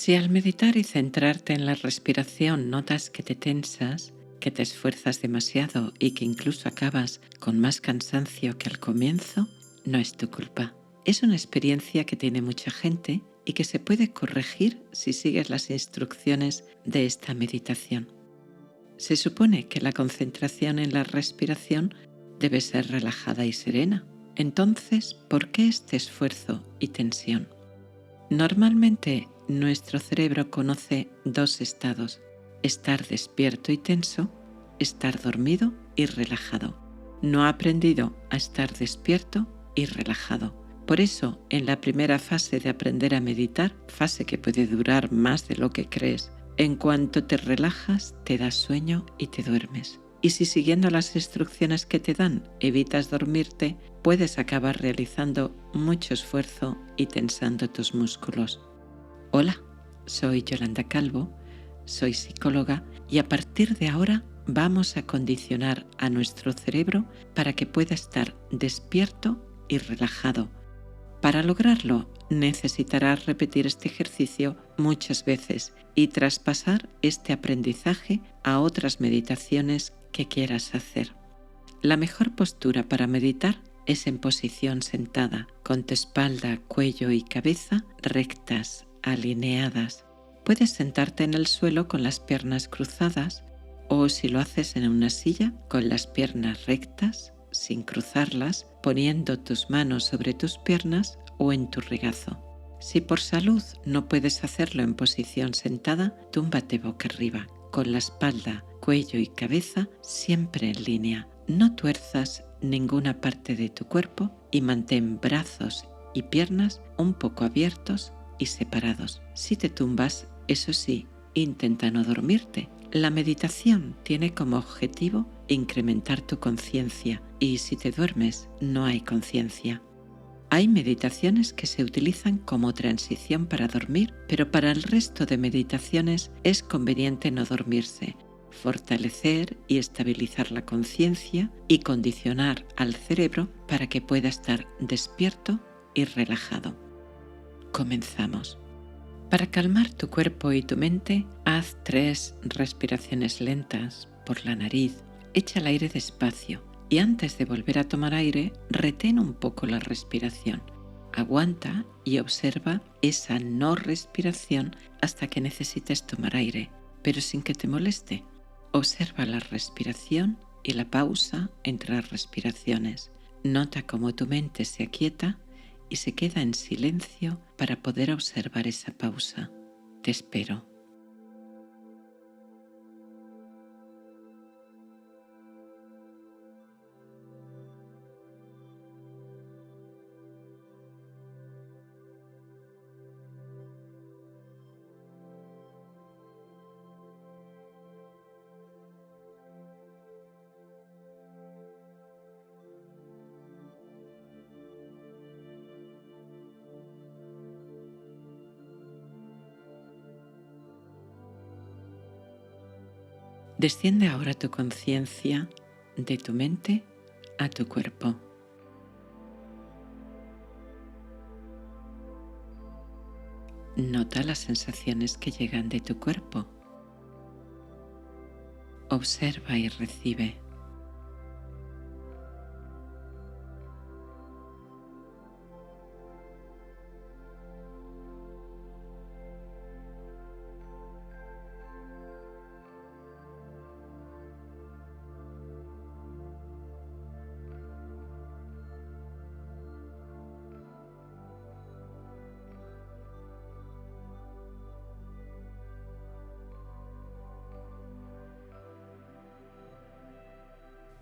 Si al meditar y centrarte en la respiración notas que te tensas, que te esfuerzas demasiado y que incluso acabas con más cansancio que al comienzo, no es tu culpa. Es una experiencia que tiene mucha gente y que se puede corregir si sigues las instrucciones de esta meditación. Se supone que la concentración en la respiración debe ser relajada y serena. Entonces, ¿por qué este esfuerzo y tensión? Normalmente, nuestro cerebro conoce dos estados: estar despierto y tenso, estar dormido y relajado. No ha aprendido a estar despierto y relajado. Por eso, en la primera fase de aprender a meditar, fase que puede durar más de lo que crees, en cuanto te relajas, te das sueño y te duermes. Y si siguiendo las instrucciones que te dan evitas dormirte, puedes acabar realizando mucho esfuerzo y tensando tus músculos. Hola, soy Yolanda Calvo, soy psicóloga y a partir de ahora vamos a condicionar a nuestro cerebro para que pueda estar despierto y relajado. Para lograrlo, necesitarás repetir este ejercicio muchas veces y traspasar este aprendizaje a otras meditaciones que quieras hacer. La mejor postura para meditar es en posición sentada, con tu espalda, cuello y cabeza rectas, alineadas. Puedes sentarte en el suelo con las piernas cruzadas o, si lo haces en una silla, con las piernas rectas, sin cruzarlas, poniendo tus manos sobre tus piernas o en tu regazo. Si por salud no puedes hacerlo en posición sentada, túmbate boca arriba, con la espalda, cuello y cabeza siempre en línea. No tuerzas ninguna parte de tu cuerpo y mantén brazos y piernas un poco abiertos y separados. Si te tumbas, eso sí, intenta no dormirte. La meditación tiene como objetivo incrementar tu conciencia y si te duermes no hay conciencia. Hay meditaciones que se utilizan como transición para dormir, pero para el resto de meditaciones es conveniente no dormirse, fortalecer y estabilizar la conciencia y condicionar al cerebro para que pueda estar despierto y relajado. Comenzamos. Para calmar tu cuerpo y tu mente, haz 3 respiraciones lentas por la nariz. Echa el aire despacio y antes de volver a tomar aire, retén un poco la respiración. Aguanta y observa esa no respiración hasta que necesites tomar aire, pero sin que te moleste. Observa la respiración y la pausa entre las respiraciones. Nota cómo tu mente se aquieta y se queda en silencio para poder observar esa pausa. Te espero. Desciende ahora tu conciencia de tu mente a tu cuerpo. Nota las sensaciones que llegan de tu cuerpo. Observa y recibe.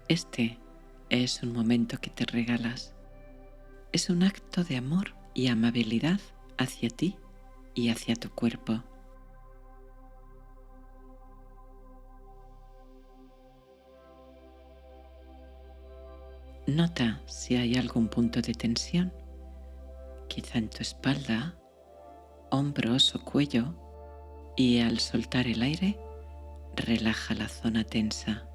Este es un momento que te regalas. Es un acto de amor y amabilidad hacia ti y hacia tu cuerpo. Nota si hay algún punto de tensión, quizá en tu espalda, hombros o cuello, y al soltar el aire, relaja la zona tensa.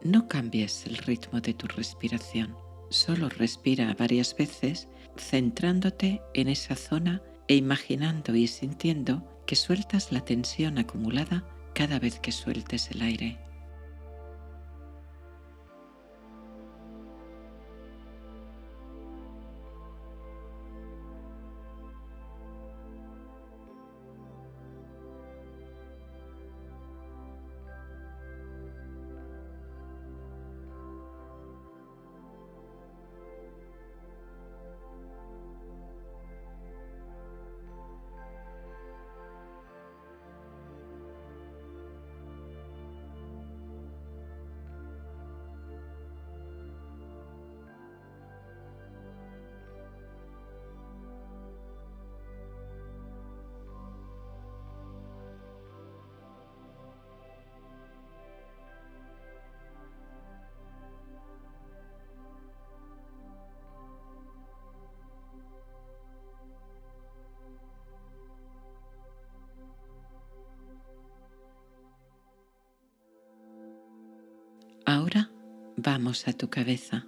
No cambies el ritmo de tu respiración, solo respira varias veces centrándote en esa zona e imaginando y sintiendo que sueltas la tensión acumulada cada vez que sueltes el aire. Ahora vamos a tu cabeza.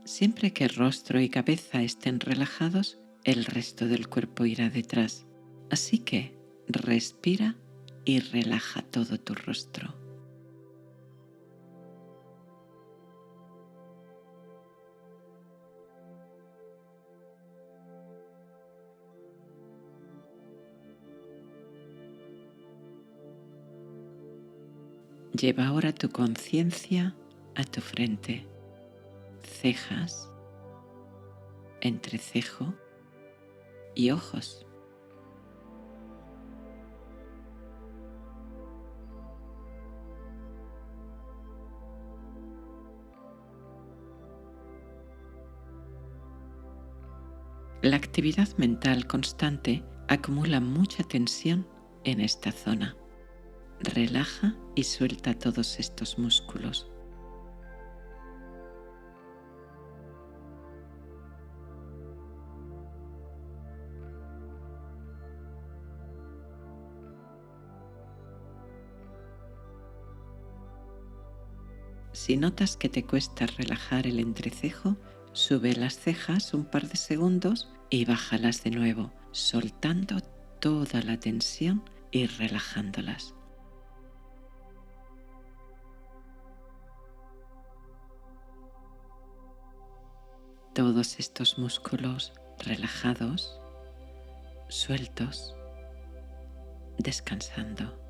Siempre que rostro y cabeza estén relajados, el resto del cuerpo irá detrás. Así que respira y relaja todo tu rostro. Lleva ahora tu conciencia a tu frente, cejas, entrecejo y ojos. La actividad mental constante acumula mucha tensión en esta zona. Relaja y suelta todos estos músculos. Si notas que te cuesta relajar el entrecejo, sube las cejas un par de segundos y bájalas de nuevo, soltando toda la tensión y relajándolas. Todos estos músculos relajados, sueltos, descansando.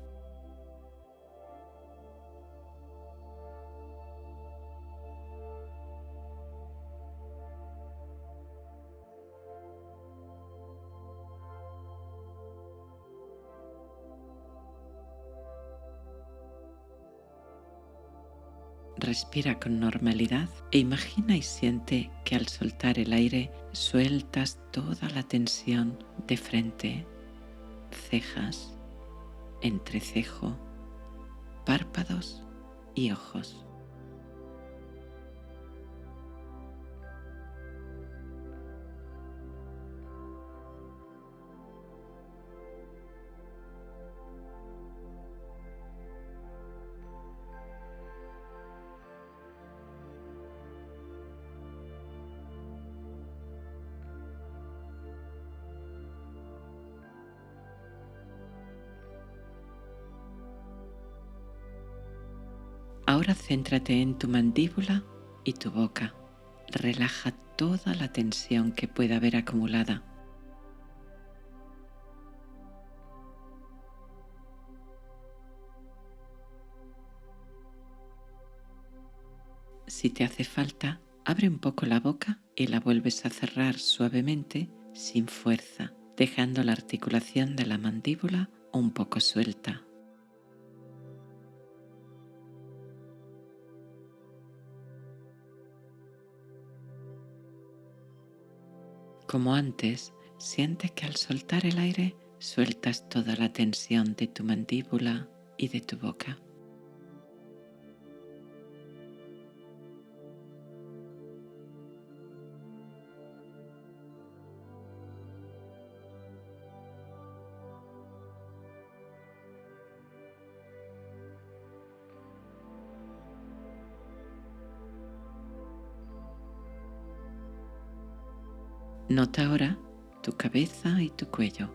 Respira con normalidad e imagina y siente que al soltar el aire sueltas toda la tensión de frente, cejas, entrecejo, párpados y ojos. Ahora céntrate en tu mandíbula y tu boca. Relaja toda la tensión que pueda haber acumulada. Si te hace falta, abre un poco la boca y la vuelves a cerrar suavemente, sin fuerza, dejando la articulación de la mandíbula un poco suelta. Como antes, siente que al soltar el aire sueltas toda la tensión de tu mandíbula y de tu boca. Nota ahora tu cabeza y tu cuello.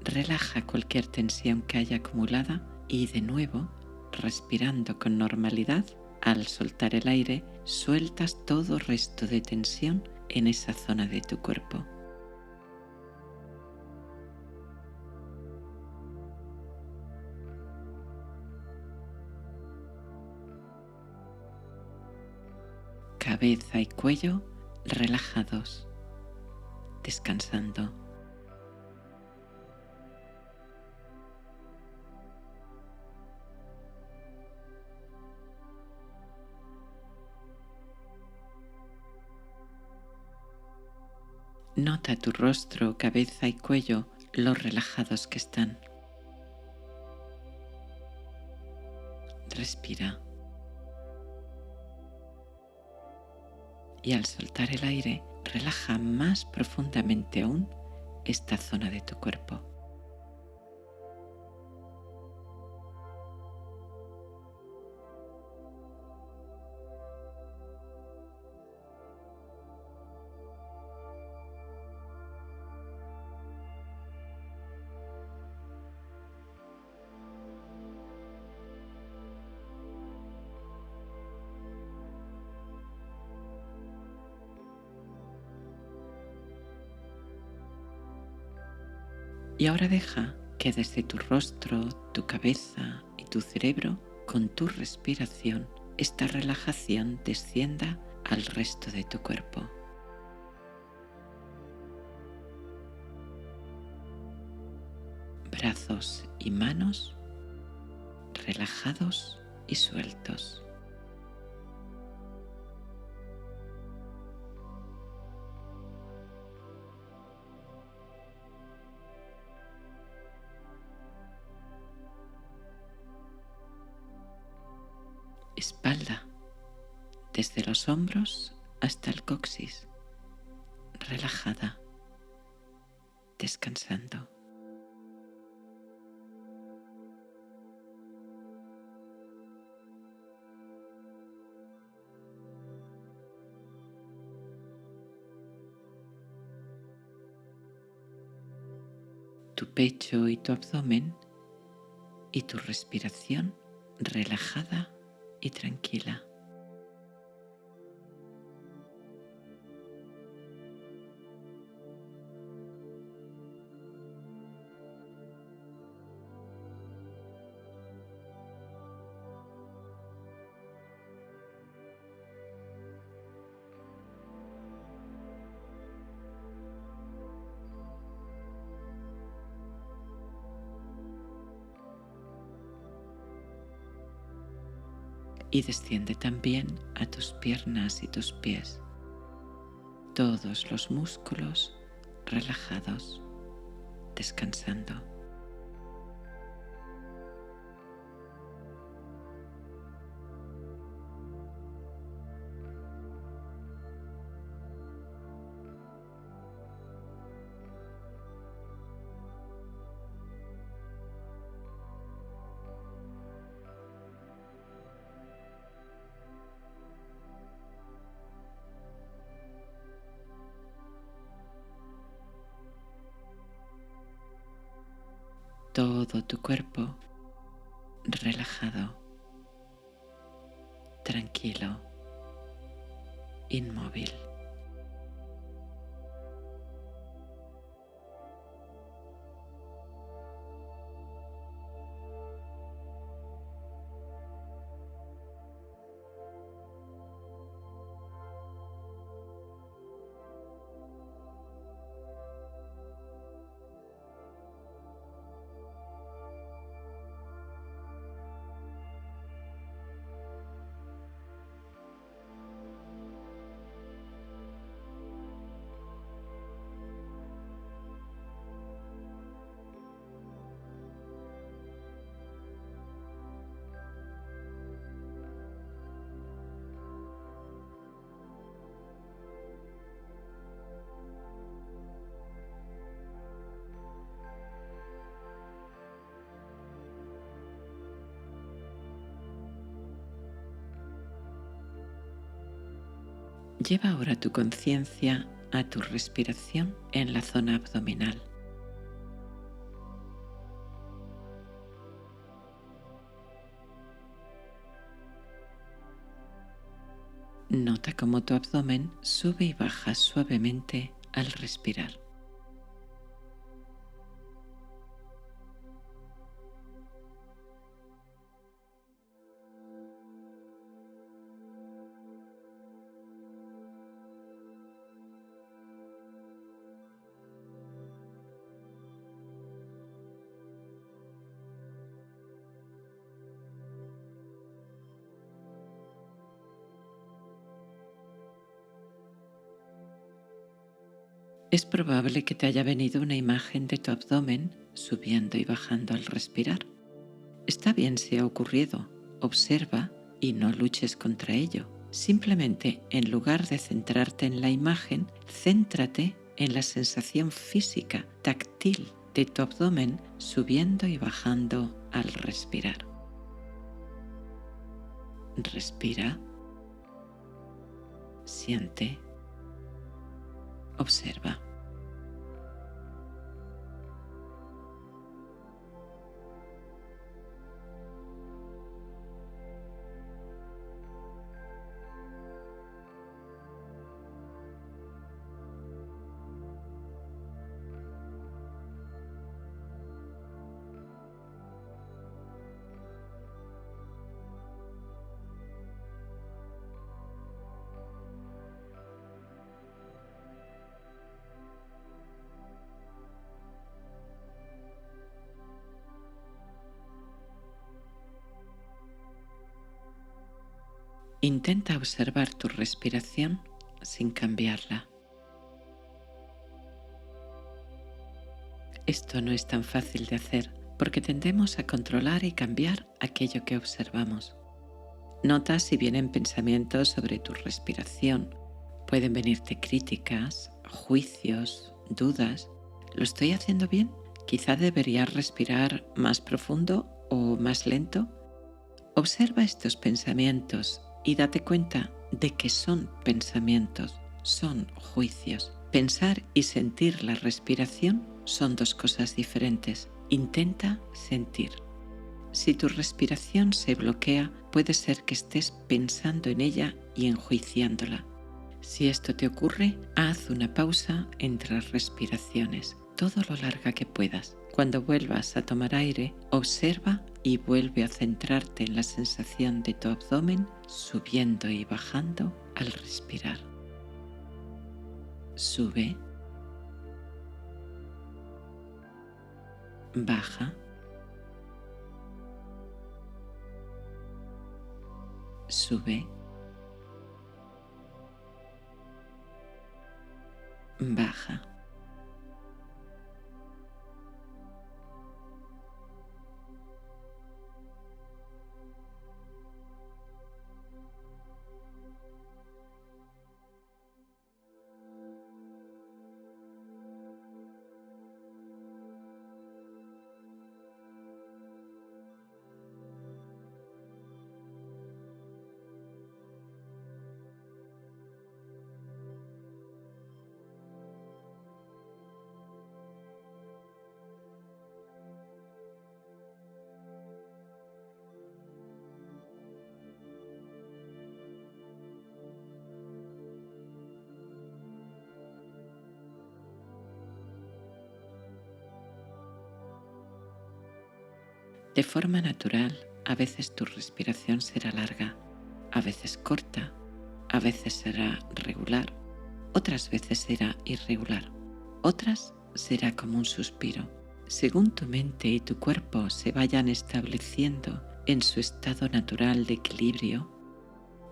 Relaja cualquier tensión que haya acumulada y de nuevo, respirando con normalidad, al soltar el aire, sueltas todo resto de tensión en esa zona de tu cuerpo. Cabeza y cuello relajados, descansando. Nota tu rostro, cabeza y cuello, lo relajados que están. Respira. Y al soltar el aire, relaja más profundamente aún esta zona de tu cuerpo. Y ahora deja que desde tu rostro, tu cabeza y tu cerebro, con tu respiración, esta relajación descienda al resto de tu cuerpo. Brazos y manos relajados y sueltos. Espalda, desde los hombros hasta el coxis, relajada, descansando. Tu pecho y tu abdomen y tu respiración relajada y tranquila. Y desciende también a tus piernas y tus pies. Todos los músculos relajados, descansando. Todo tu cuerpo relajado, tranquilo, inmóvil. Lleva ahora tu conciencia a tu respiración en la zona abdominal. Nota cómo tu abdomen sube y baja suavemente al respirar. Es probable que te haya venido una imagen de tu abdomen subiendo y bajando al respirar. Está bien si ha ocurrido, observa y no luches contra ello. Simplemente, en lugar de centrarte en la imagen, céntrate en la sensación física, táctil de tu abdomen subiendo y bajando al respirar. Respira, siente, observa. Intenta observar tu respiración sin cambiarla. Esto no es tan fácil de hacer porque tendemos a controlar y cambiar aquello que observamos. Nota si vienen pensamientos sobre tu respiración. Pueden venirte críticas, juicios, dudas. ¿Lo estoy haciendo bien? ¿Quizá debería respirar más profundo o más lento? Observa estos pensamientos y date cuenta de que son pensamientos, son juicios. Pensar y sentir la respiración son dos cosas diferentes. Intenta sentir. Si tu respiración se bloquea, puede ser que estés pensando en ella y enjuiciándola. Si esto te ocurre, haz una pausa entre respiraciones, todo lo larga que puedas. Cuando vuelvas a tomar aire, observa y vuelve a centrarte en la sensación de tu abdomen subiendo y bajando al respirar. Sube, baja, sube, baja. De forma natural, a veces tu respiración será larga, a veces corta, a veces será regular, otras veces será irregular, otras será como un suspiro. Según tu mente y tu cuerpo se vayan estableciendo en su estado natural de equilibrio,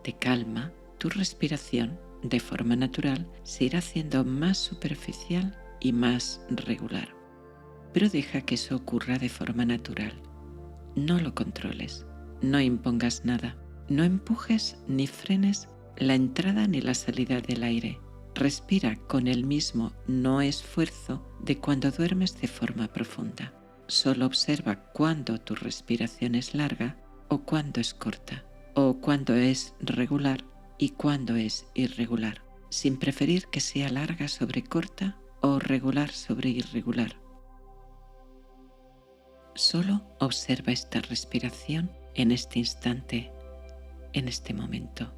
de calma, tu respiración, de forma natural, se irá haciendo más superficial y más regular. Pero deja que eso ocurra de forma natural. No lo controles, no impongas nada, no empujes ni frenes la entrada ni la salida del aire. Respira con el mismo no esfuerzo de cuando duermes de forma profunda. Solo observa cuándo tu respiración es larga o cuándo es corta, o cuándo es regular y cuándo es irregular. sin preferir que sea larga sobre corta o regular sobre irregular. Solo observa esta respiración en este instante, en este momento.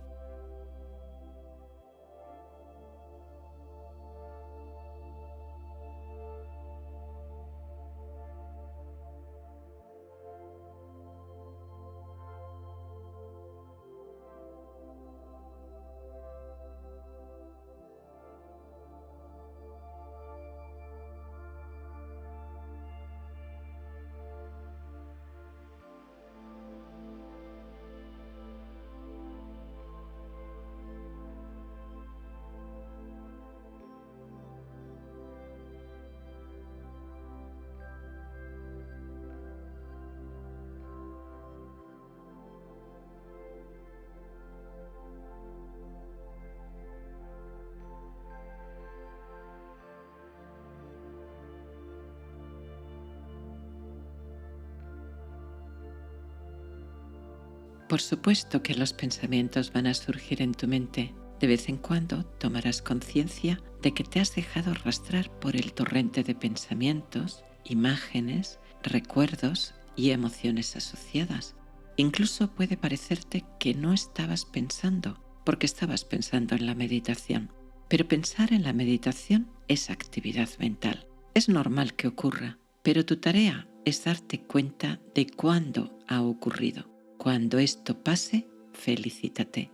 Por supuesto que los pensamientos van a surgir en tu mente. De vez en cuando tomarás conciencia de que te has dejado arrastrar por el torrente de pensamientos, imágenes, recuerdos y emociones asociadas. Incluso puede parecerte que no estabas pensando, porque estabas pensando en la meditación. Pero pensar en la meditación es actividad mental. Es normal que ocurra, pero tu tarea es darte cuenta de cuándo ha ocurrido. Cuando esto pase, felicítate.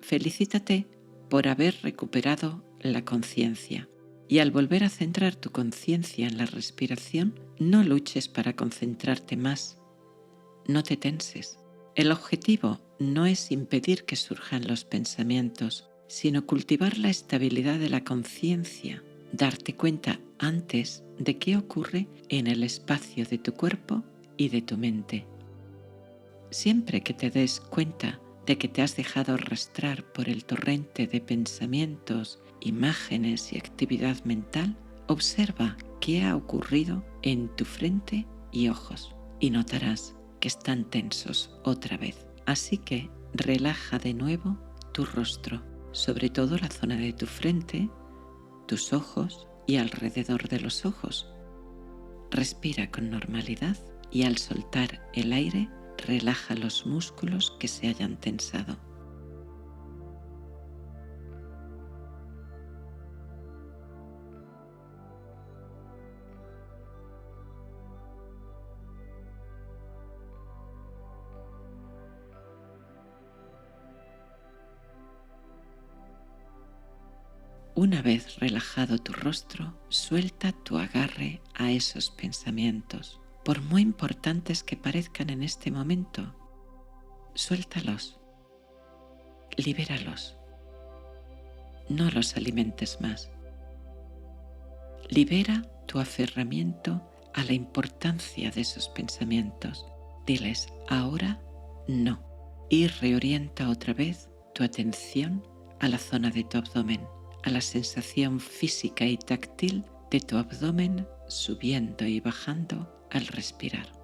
Felicítate por haber recuperado la conciencia. Y al volver a centrar tu conciencia en la respiración, no luches para concentrarte más. No te tenses. El objetivo no es impedir que surjan los pensamientos, sino cultivar la estabilidad de la conciencia, darte cuenta antes de qué ocurre en el espacio de tu cuerpo y de tu mente. Siempre que te des cuenta de que te has dejado arrastrar por el torrente de pensamientos, imágenes y actividad mental, observa qué ha ocurrido en tu frente y ojos y notarás que están tensos otra vez. Así que relaja de nuevo tu rostro, sobre todo la zona de tu frente, tus ojos y alrededor de los ojos. Respira con normalidad y al soltar el aire, relaja los músculos que se hayan tensado. Una vez relajado tu rostro, suelta tu agarre a esos pensamientos. Por muy importantes que parezcan en este momento, suéltalos, libéralos. No los alimentes más. Libera tu aferramiento a la importancia de esos pensamientos. Diles ahora no y reorienta otra vez tu atención a la zona de tu abdomen, a la sensación física y táctil de tu abdomen subiendo y bajando al respirar.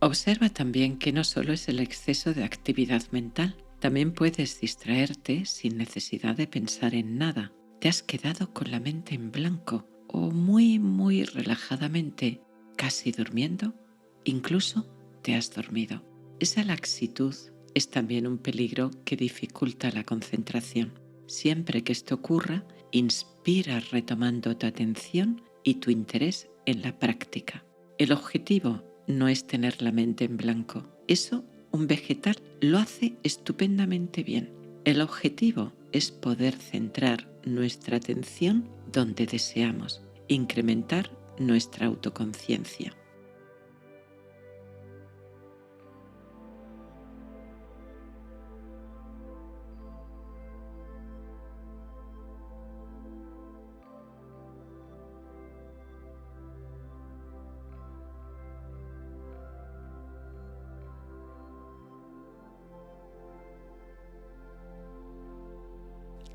Observa también que no solo es el exceso de actividad mental, también puedes distraerte sin necesidad de pensar en nada. Te has quedado con la mente en blanco o muy relajadamente, casi durmiendo, incluso te has dormido. Esa laxitud es también un peligro que dificulta la concentración. Siempre que esto ocurra, Inspira retomando tu atención y tu interés en la práctica. El objetivo no es tener la mente en blanco. Eso un vegetal lo hace estupendamente bien. El objetivo es poder centrar nuestra atención donde deseamos, incrementar nuestra autoconciencia.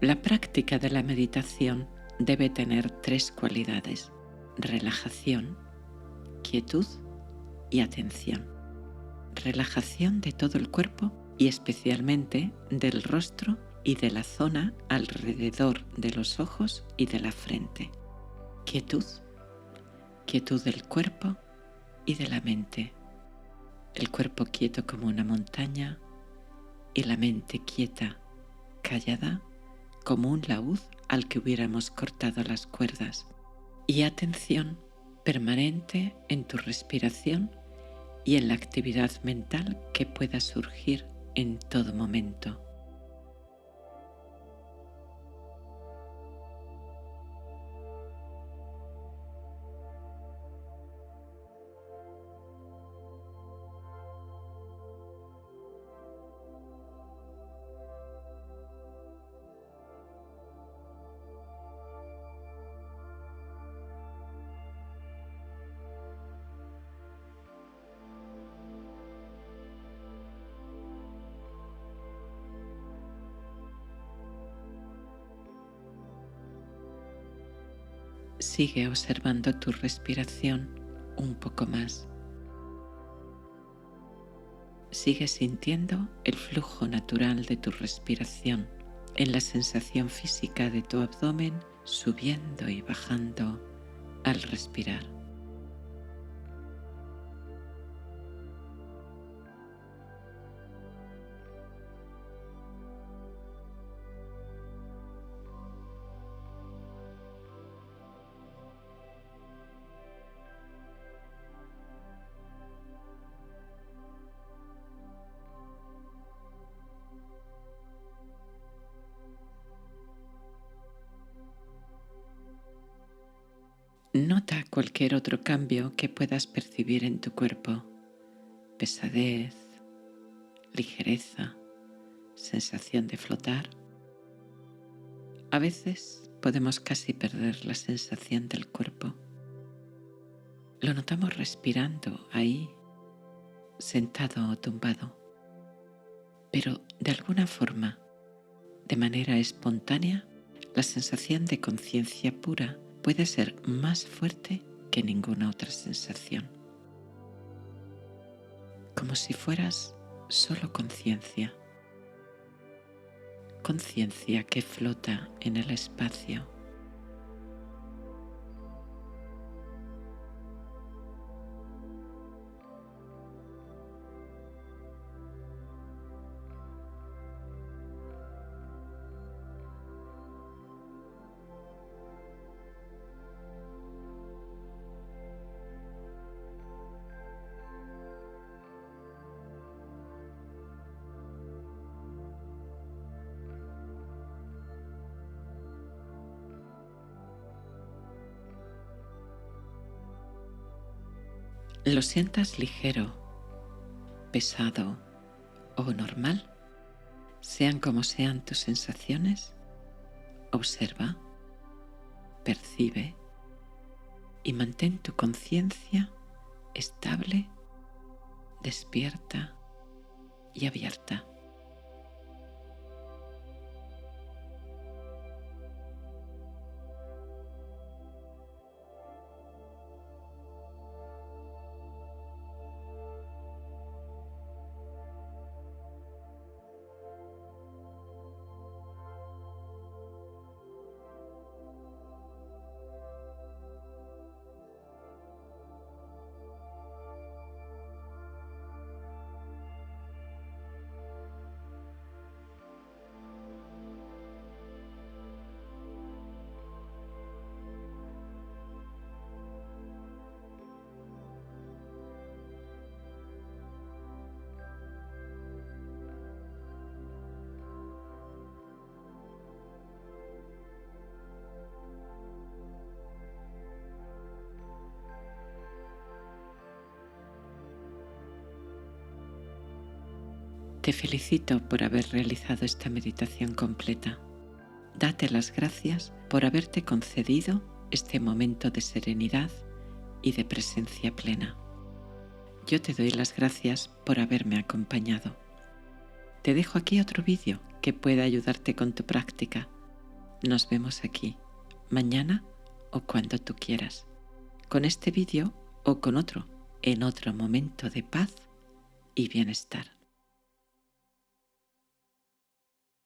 La práctica de la meditación debe tener 3 cualidades: relajación, quietud y atención. Relajación de todo el cuerpo y especialmente del rostro y de la zona alrededor de los ojos y de la frente. Quietud, quietud del cuerpo y de la mente. El cuerpo quieto como una montaña y la mente quieta, callada, como un laúd al que hubiéramos cortado las cuerdas. Y atención permanente en tu respiración y en la actividad mental que pueda surgir en todo momento. Sigue observando tu respiración un poco más. Sigue sintiendo el flujo natural de tu respiración en la sensación física de tu abdomen subiendo y bajando al respirar. Nota cualquier otro cambio que puedas percibir en tu cuerpo: pesadez, ligereza, sensación de flotar. A veces podemos casi perder la sensación del cuerpo. Lo notamos respirando ahí, sentado o tumbado, pero de alguna forma, de manera espontánea, la sensación de conciencia pura puede ser más fuerte que ninguna otra sensación. Como si fueras solo conciencia. Conciencia que flota en el espacio. Lo sientas ligero, pesado o normal, sean como sean tus sensaciones, observa, percibe y mantén tu conciencia estable, despierta y abierta. Te felicito por haber realizado esta meditación completa. Date las gracias por haberte concedido este momento de serenidad y de presencia plena. Yo te doy las gracias por haberme acompañado. Te dejo aquí otro vídeo que pueda ayudarte con tu práctica. Nos vemos aquí, mañana o cuando tú quieras, con este vídeo o con otro, en otro momento de paz y bienestar.